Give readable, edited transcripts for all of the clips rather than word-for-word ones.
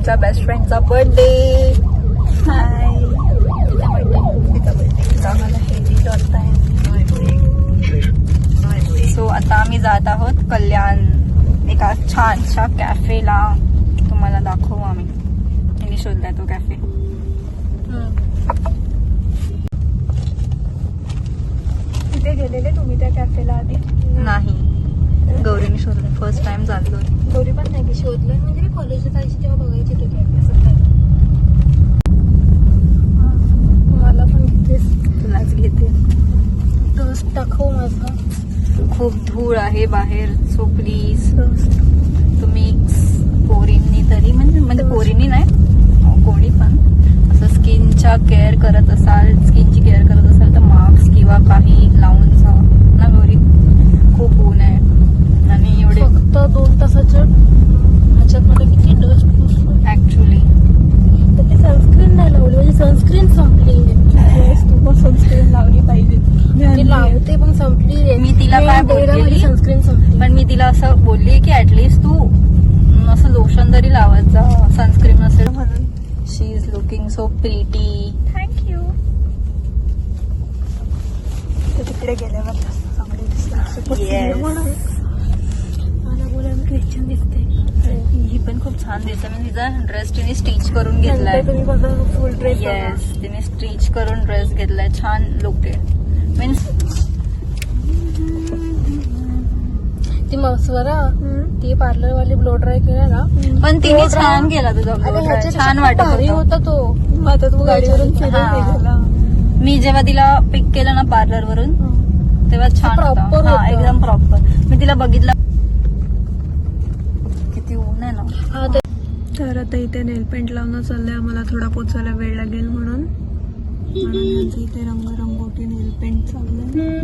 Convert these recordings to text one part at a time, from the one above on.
आमच्या best फ्रेंडचा birthday. हाय, आम्हाला हे दिलं आहे. सो आता आम्ही जात आहोत कल्याण एका छानशा कॅफेला. तुम्हाला दाखवू आम्ही. त्यांनी शोधलाय तो कॅफे. तिथे गेलेले तुम्ही त्या कॅफेला आधी? नाही, गौरीने शोधलं. फर्स्ट टाइम चाललो. गौरी पण नाही शोधलं, म्हणजे मी कॉलेजला जायची तेव्हा बघायची तो कॅफे. असं मला पण घेतेस? तुलाच घेते. टोस्ट टाकव माझा. खूप धूळ आहे बाहेर, सो प्लीज तुम्ही पोरींनी तरी म्हणजे पोरींनी नाही, कोणी पण असं स्किनच्या केअर करत असाल, स्किनची केअर करत असाल तर मास्क किंवा काही लावून जा ना गौरी. खूप ऊन आहे आणि एवढे फक्त 2 तासाच्या ह्याच्यात मला किती डस्ट ऍक्च्युली. तर ते सनस्क्रीन नाही लावली, म्हणजे सनस्क्रीन संपली. तू सनस्क्रीन लावली पाहिजे. मी लावते पण संपली. मी तिला काय बोलली, सनस्क्रीन संपली. पण मी तिला असं बोलली की ऍटलीस्ट तू असं लोशन तरी लावत जा, सनस्क्रीन नसेल म्हणून. She is looking so pretty. Thank you. तिकडे गेल्यावर चांगली दिसते. मला बोलायला क्रिश्चन दिसते. ही पण खूप छान दिसते. म्हणजे तिचा ड्रेस तिने स्टिच करून घेतलाय. तुम्ही बघा फुल ड्रेस. येस, तिने स्टिच करून ड्रेस घेतलाय. छान लुक आहे. मीन्स ती स्वरा ती पार्लर वाली ब्लो ड्राय केला ना, पण तिने छान केला तुझा blow dry. छान वाटत होता तो. आता तू गाडीवरून मी जेव्हा तिला पिक केलं ना पार्लर वरून तेव्हा छान proper होता. होतं. एकदम प्रॉपर. मी तिला बघितलं. किती ऊन आहे ना. तर आता इथे नेल पेंट लावणं चाललंय. आम्हाला थोडा पोचायला वेळ लागेल म्हणून यांचं इथे रंगरंगोटी नेल पेंट चाललंय.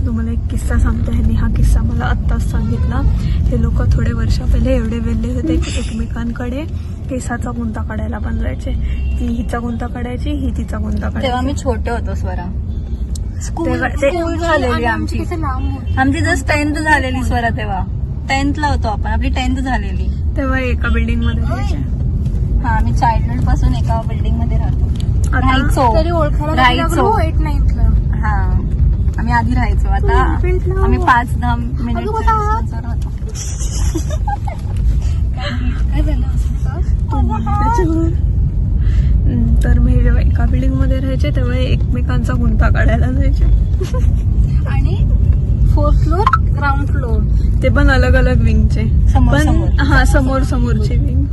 तुम्हाला एक किस्सा सांगते. ह्यांनी हा किस्सा मला आत्ताच सांगितला. हे लोक थोडे वर्ष पहिले एवढे वेळले होते की एकमेकांकडे केसाचा गुंता काढायला पण जायचे. ती हिचा गुंता काढायची, ही तिचा गुंता काढायची. तेव्हा मी छोटे होतो स्वरा. स्कूल झालेली आमची जस्ट 10th झालेली स्वरा. तेव्हा 10th ला होतो आपण. आपली 10th झालेली. तेव्हा एका बिल्डिंग मध्ये राहायचे. हा, आम्ही चाइल्डहुड पासून एका बिल्डिंग मध्ये राहतो. हा, आम्ही आधी राहायचो. आता आम्ही 5-10 मिनिट राहतो. काय झालं तर मी जेव्हा एका बिल्डिंग मध्ये राहायचे तेव्हा एकमेकांचा गुंता काढायला जायचे. आणि 4th फ्लोर, ग्राउंड फ्लोर ते पण अलग अलग विंगचे. पण हा, समोर समोरचे विंग.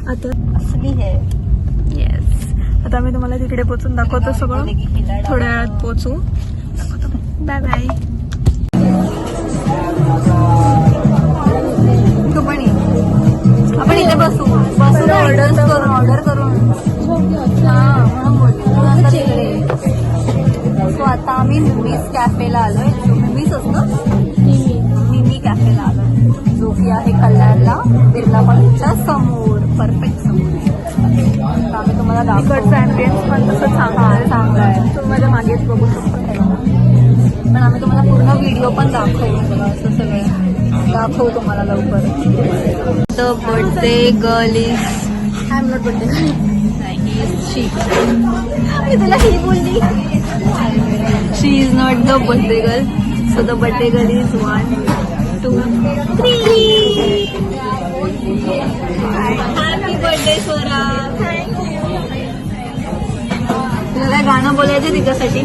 आता असली है. येस, आता मी तुम्हाला तिकडे पोचून दाखवतो सगळं. थोड्या वेळात पोचू. Bye bye. तू पण ये. आपण इथे बसू ऑर्डर करून. हा, म्हणून बोलले. सो आता आम्ही मिमीज कॅफेला आलोय. मिमीज असतं, मिमी कॅफेला आलोय, जो की आहे कल्याणला बिर्ला कॉलेजच्या समोर, परफेक्ट समोर. आम्ही तुम्हाला दाखवतो. अँबियन्स पण तसं चांगलं आहे. तुम्ही माझ्या मागेच बघू शकता. पण आम्ही तुम्हाला पूर्ण व्हिडिओ पण दाखवू. असं सगळं दाखवू तुम्हाला लवकर. The birthday girl is I am not birthday. मी तुला ही बोलली. She is not the birthday girl. So the birthday girl is 1, 2, 3. Happy birthday Swara. तुला काय गाणं बोलायचं तिच्यासाठी?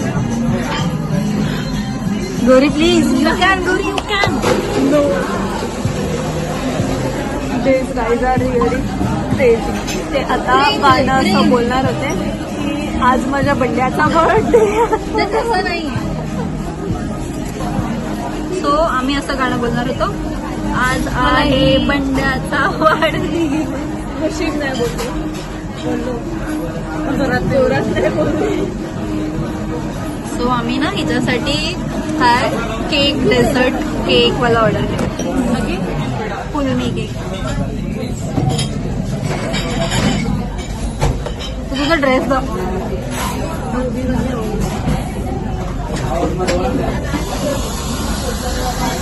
Gauri please. You can Gauri, you can. No, these guys are really crazy. ते आता गाणं असं बोलणार होते की आज माझ्या बंड्याचा बर्थडे. तसं नाही. सो आम्ही असं गाणं बोलणार होतो, आज आहे बंड्याचा वाढदिवस. नशीब नाही बोललो, जोरात जोरात नाही बोललो. सो आम्ही ना हिच्यासाठी हा केक, डेझर्ट केक वाला ऑर्डर केला. फुलमी केक. तुझा ड्रेस दाखव.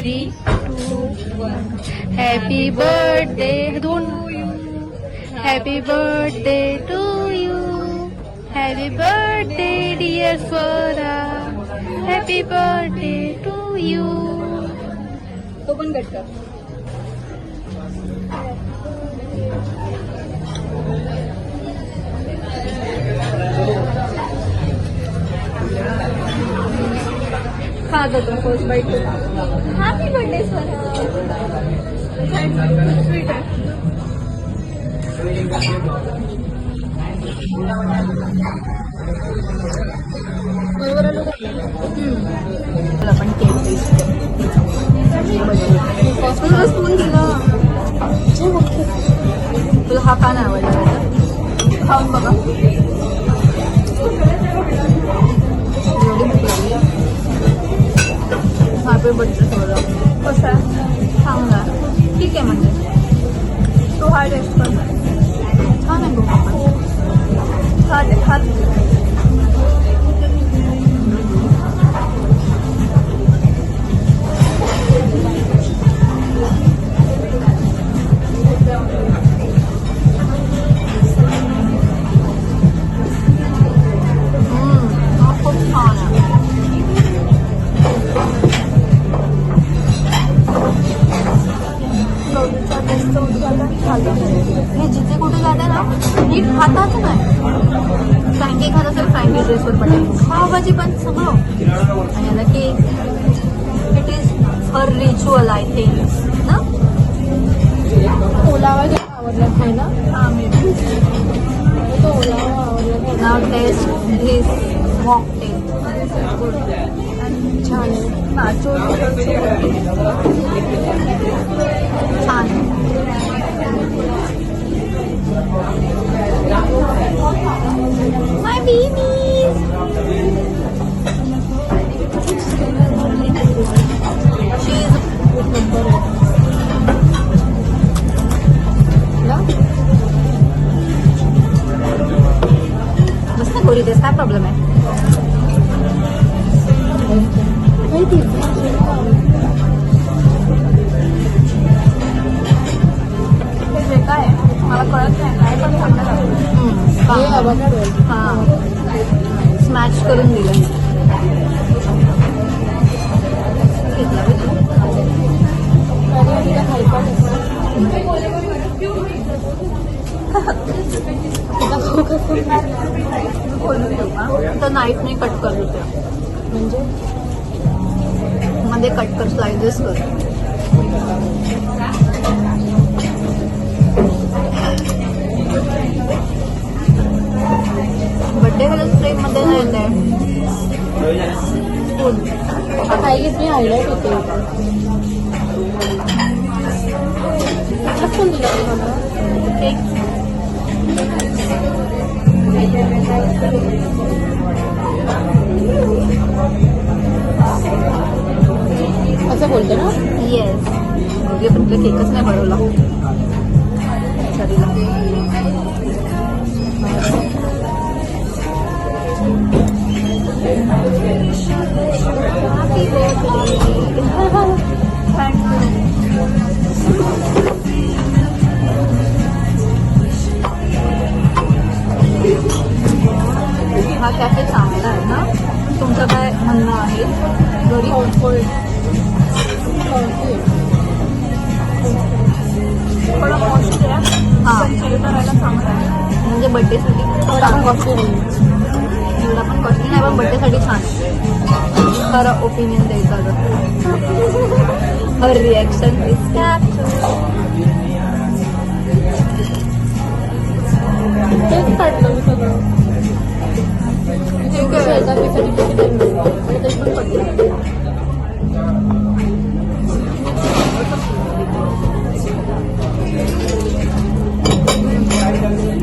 3, 2, 1. Happy birthday to you. Happy birthday to you. Happy birthday dear Swara. Happy birthday to you. तो पण कट कर. खा तो first bite. Happy birthday Swara. Sweet आहे. मला पण केक टेस्ट स्पून दिला. तुला हा का नाही आवडला? खाऊन बघा. हॅपी बर्थडे थोडं कसं आहे सांगा. ठीक आहे म्हणजे तो हा टेस्ट कर. छान आहे बघ. हा ते खात खूप छान आहे. हे जिथे कुठे जाते ना नीट खाताच नाही. फ्रँकी खात असेल फ्रँकी ड्रेसवर पडेल. पावभाजी पण सगळं. आणि याला cake. It is her ritual I think ना. ओलावा आवडला खायला. हा मी तो ओलावा आवडला. नाव टेस्ट धिस मॉकटेल. छान आहे. नाचो छान. माय बेबीज. चीज मस्त गोरी देस. काय प्रॉब्लेम आहे? जे काय मला कळत नाही. काय पण चांगलं हा स्मॅच करून दिलं. तर नाईफने कट कर होते. म्हणजे मध्ये कट कर. स्लाइसेस कर. बर्थडे कलर फ्रेम मध्ये नाही येते. काही घेतली हायलाइट होते. फोन दिला तुम्हाला केक. असं बोलतो ना. येस. म्हणजे पण तुला केकच नाही बनवला. शरीला हा कॅफे चांगला आहे ना. तुमचं काय म्हणणं आहे? घरी थोडं कॉस्टली आहे. हां करायला चांगलं आहे. म्हणजे बड्डेसाठी थोडा कॉस्टली नाही. एवढा पण कॉस्टली नाही पण बड्डेसाठी छान. खरं ओपिनियन द्यायचं जर हर रिॲक्शन इज तेच काढलं मी सगळं. शेजारीसाठी किती टाइम मिळतो आणि तरी पण पडलं.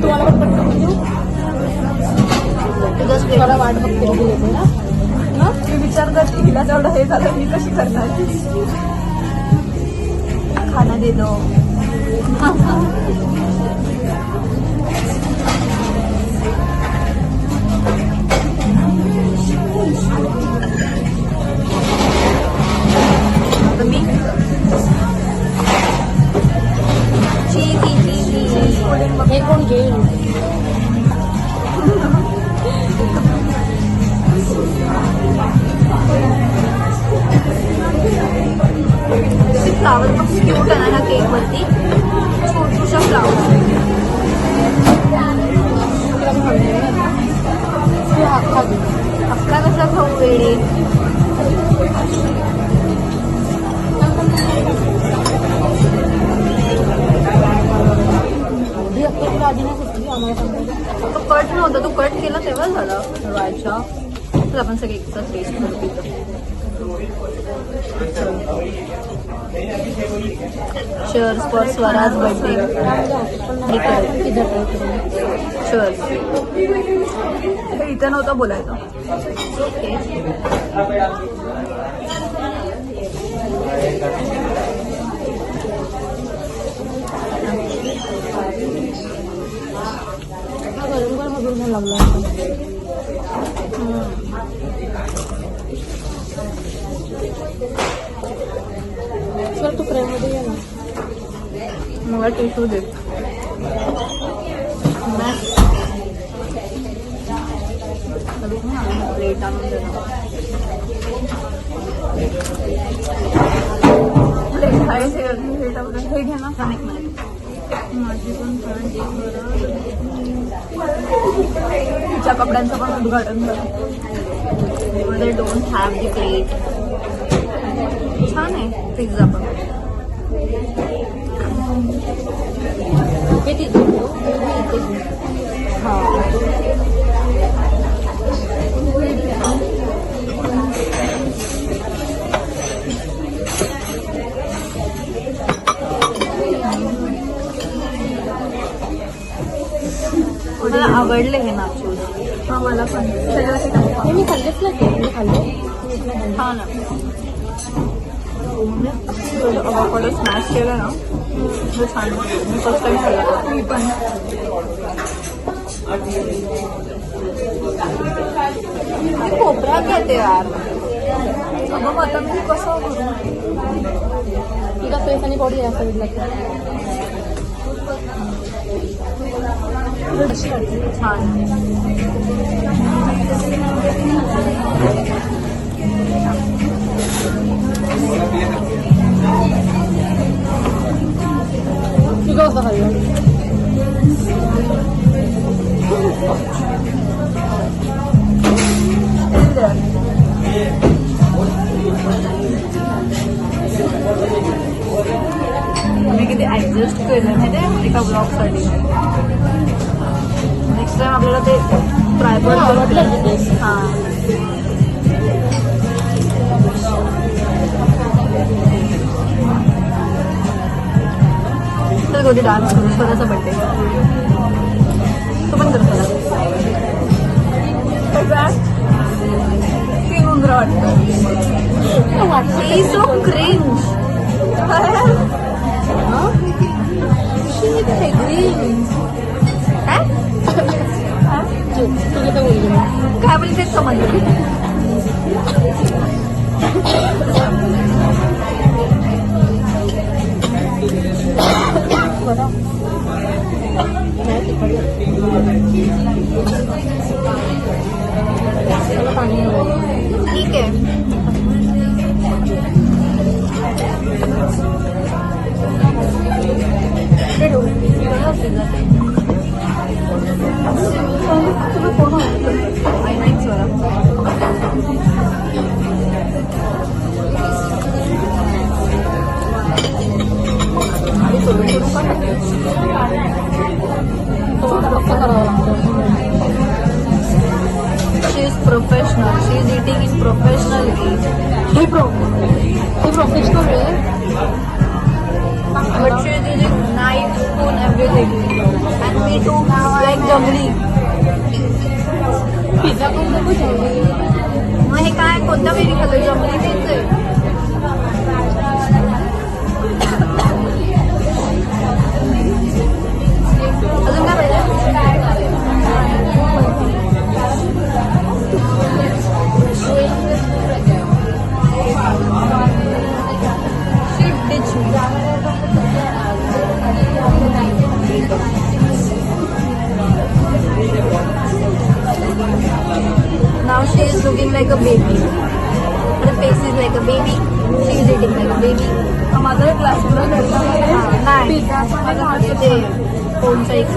तुम्हाला पण पटकन देऊ. मला वाट बघते गेले ना. मी विचार करते हिला जेवढं हे झालं मी कशी करणार. खाना दे दो. मी फ्लावर पण क्यूट आहे ना ह्या केक वरती, छोटूशा फ्लावर. आपला कसा खाऊ वेळे. कट नव्हतं, तू कट केला तेव्हा झाला व्हायच्या. तर आपण सगळे एकच टेस्ट करू तिथं. Cheers for Swaraj birthday. Cheers. इथं नव्हतं बोलायचं. ओके. सर तू फ्रेममध्ये ये ना. मला टिश्यू दे. प्लेट आणून दे. प्लेट आहे हे घे ना. माझी पण तिच्या कपड्यांचं पण उद्घाटन झालं. They don't have the plate. छान आहे पिझ्झा पण. मला आवडले हे नाचूस. हा मला पण. मी खाल्लेच नाही. मी खाल्ले. हा ना. अवाकाडो स्मॅश केलं ना तर छान. मी फर्स्ट टाइम खाल्ला. मी पण. कोपऱ्यात येते यार. अगं आता मी कसं करू. तिला फेस आणि बॉडी आहे असं लागतं. छान. तुझं कसं खाल्लं. मी किती ऍडजस्ट केलं माहिती आहे एका ब्लॉगसाठी. नेक्स्ट टाइम आपल्याला ते ट्राय पण आवडलं. हां तर कधी डान्स करू. स्वतःचा बड्डे तो पण करतो ना. ती उंदरा वाटतं. So cringe. काय बोलते तेच समजलं. ठीक आहे. She is professional. She is eating in professional way. He professional way. But she is using knife, spoon, everything. And me too, like जमली. पिझ्झा पण नको जमली. मग हे काय कोणत्या वेळी खाल्लं. जमली तेच आहे. अजून काय पाहिजे. Now she is looking like a baby. Her face is like a baby. माझा क्लास नाही ते फोनचा एक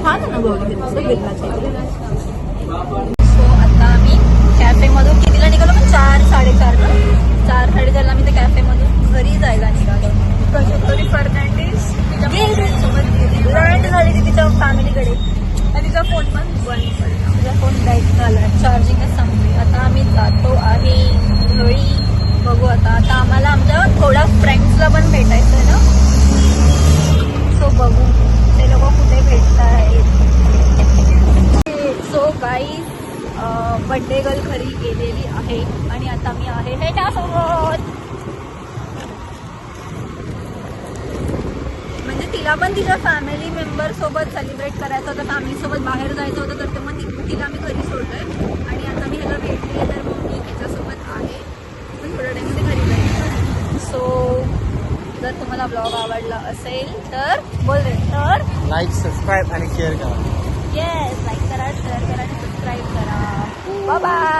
छान आहे ना गौरी सो आता आम्ही कॅफेमधून कितीला निघालो पण 4-4:30 ना 4-4:30 आम्ही त्या कॅफेमधून घरी जायला निघालो. कशोरी फर्नांडिस लर्न झाली ती तिच्या फॅमिलीकडे आणि तिचा फोन पण बंद पडला. तिचा फोन बॅक झाला चार्जिंगच संपली. आता आम्ही जातो आहे घरी. बघू आता आम्हाला आमच्या थोड्या फ्रेंड्सला पण भेटायचं आहे ना सो बघू ते लोक कुठे भेटत आहेत. सो गाईज बड्डे गर्ल घरी गेलेली आहे आणि आता मी आहे ह्याच्यासोबत. म्हणजे तिला पण तिच्या फॅमिली मेंबर सोबत सेलिब्रेट करायचं होतं, फॅमिली सोबत बाहेर जायचं होतं, तर मग तिला मी घरी सोडलंय आणि आता मी ह्याला भेटते तर मग मी त्याच्यासोबत आहे पण थोड्या टाइममध्ये घरी जाईल. सो जर तुम्हाला ब्लॉग आवडला असेल तर बोल रे तर लाईक सबस्क्राईब आणि शेअर करा. येस लाईक करा शेअर करा आणि सबस्क्राईब करा. Bye bye.